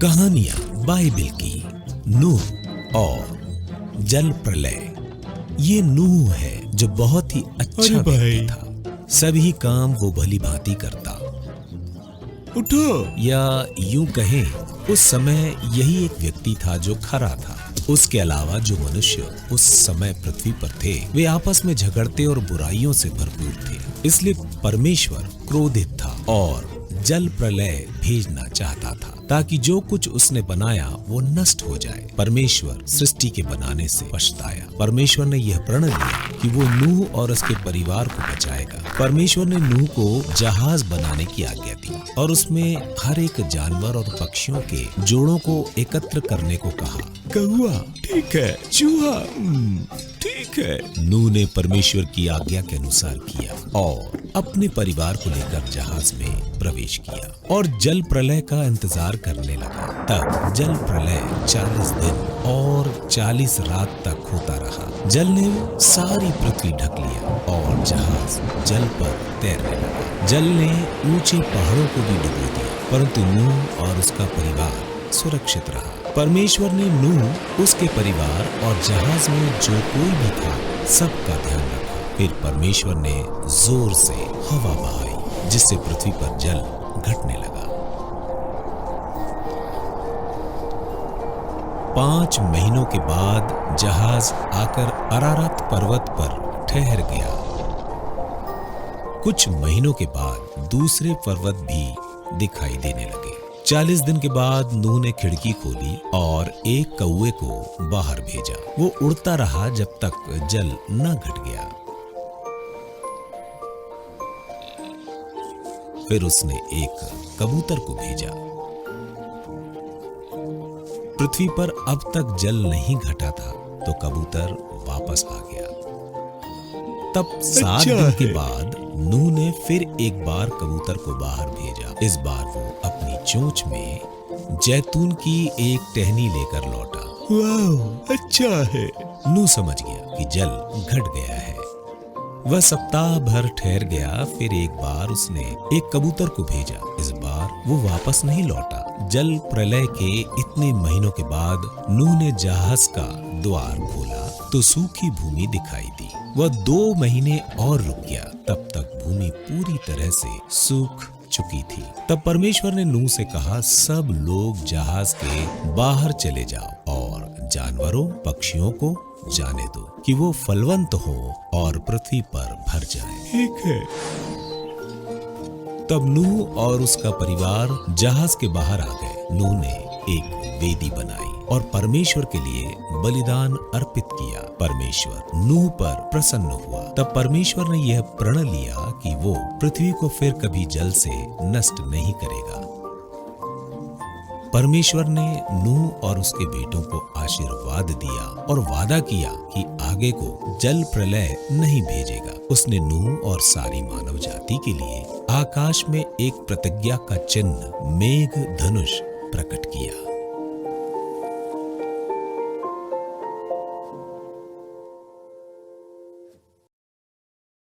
कहानियां बाइबिल की। नूह और जल प्रलय। ये नूह है जो बहुत ही अच्छा व्यक्ति था। सभी काम वो भली भांति करता। उठो, या यूं कहें उस समय यही एक व्यक्ति था जो खरा था। उसके अलावा जो मनुष्य उस समय पृथ्वी पर थे वे आपस में झगड़ते और बुराइयों से भरपूर थे। इसलिए परमेश्वर क्रोधित था और जल प्रलय भेजना चाहता था ताकि जो कुछ उसने बनाया वो नष्ट हो जाए। परमेश्वर सृष्टि के बनाने से पछताया। परमेश्वर ने यह प्रण लिया कि वो नूह और उसके परिवार को बचाएगा। परमेश्वर ने नूह को जहाज बनाने की आज्ञा दी और उसमें हर एक जानवर और पक्षियों के जोड़ों को एकत्र करने को कहा। कौआ ठीक है, चूहा ठीक है। नूह ने परमेश्वर की आज्ञा के अनुसार किया और अपने परिवार को लेकर जहाज में प्रवेश किया और जल प्रलय का इंतजार करने लगा। तब जल प्रलय 40 दिन और 40 रात तक होता रहा। जल ने सारी पृथ्वी ढक लिया और जहाज जल पर तैरने लगा। जल ने ऊंचे पहाड़ों को भी डुबो दिया, परंतु नूह और उसका परिवार सुरक्षित रहा। परमेश्वर ने नूह, उसके परिवार और जहाज में जो कोई भी था सबका ध्यान रखा। फिर परमेश्वर ने जोर से हवा बहाई जिससे पृथ्वी पर जल घटने लगा। 5 महीनों के बाद जहाज आकर अरारत पर्वत पर ठहर गया। कुछ महीनों के बाद दूसरे पर्वत भी दिखाई देने लगे। 40 दिन के बाद नूह ने खिड़की खोली और एक कौवे को बाहर भेजा। वो उड़ता रहा जब तक जल न घट गया। फिर उसने एक कबूतर को भेजा। पृथ्वी पर अब तक जल नहीं घटा था तो कबूतर वापस आ गया। तब 7 दिन के बाद नूह ने फिर एक बार कबूतर को बाहर भेजा। इस बार वो अपनी चोंच में जैतून की एक टहनी लेकर लौटा। वाह, अच्छा है। नूह समझ गया कि जल घट गया है। वह सप्ताह भर ठहर गया। फिर एक बार उसने एक कबूतर को भेजा। इस बार वो वापस नहीं लौटा। जल प्रलय के इतने महीनों के बाद नूह ने जहाज का द्वार खोला तो सूखी भूमि दिखाई दी। वह 2 महीने और रुक गया। तब तक भूमि पूरी तरह से सूख चुकी थी। तब परमेश्वर ने नूह से कहा, सब लोग जहाज के बाहर चले जाओ और जानवरों पक्षियों को जाने दो कि वो फलवंत हो और पृथ्वी पर भर जाए। ठीक है। तब नूह और उसका परिवार जहाज के बाहर आ गए। नूह ने एक वेदी बनाई और परमेश्वर के लिए बलिदान अर्पित किया। परमेश्वर नूह पर प्रसन्न हुआ। तब परमेश्वर ने यह प्रण लिया कि वो पृथ्वी को फिर कभी जल से नष्ट नहीं करेगा। परमेश्वर ने नूह और उसके बेटों को आशीर्वाद दिया और वादा किया कि आगे को जल प्रलय नहीं भेजेगा। उसने नूह और सारी मानव जाति के लिए आकाश में एक प्रतिज्ञा का चिन्ह मेघ धनुष प्रकट किया।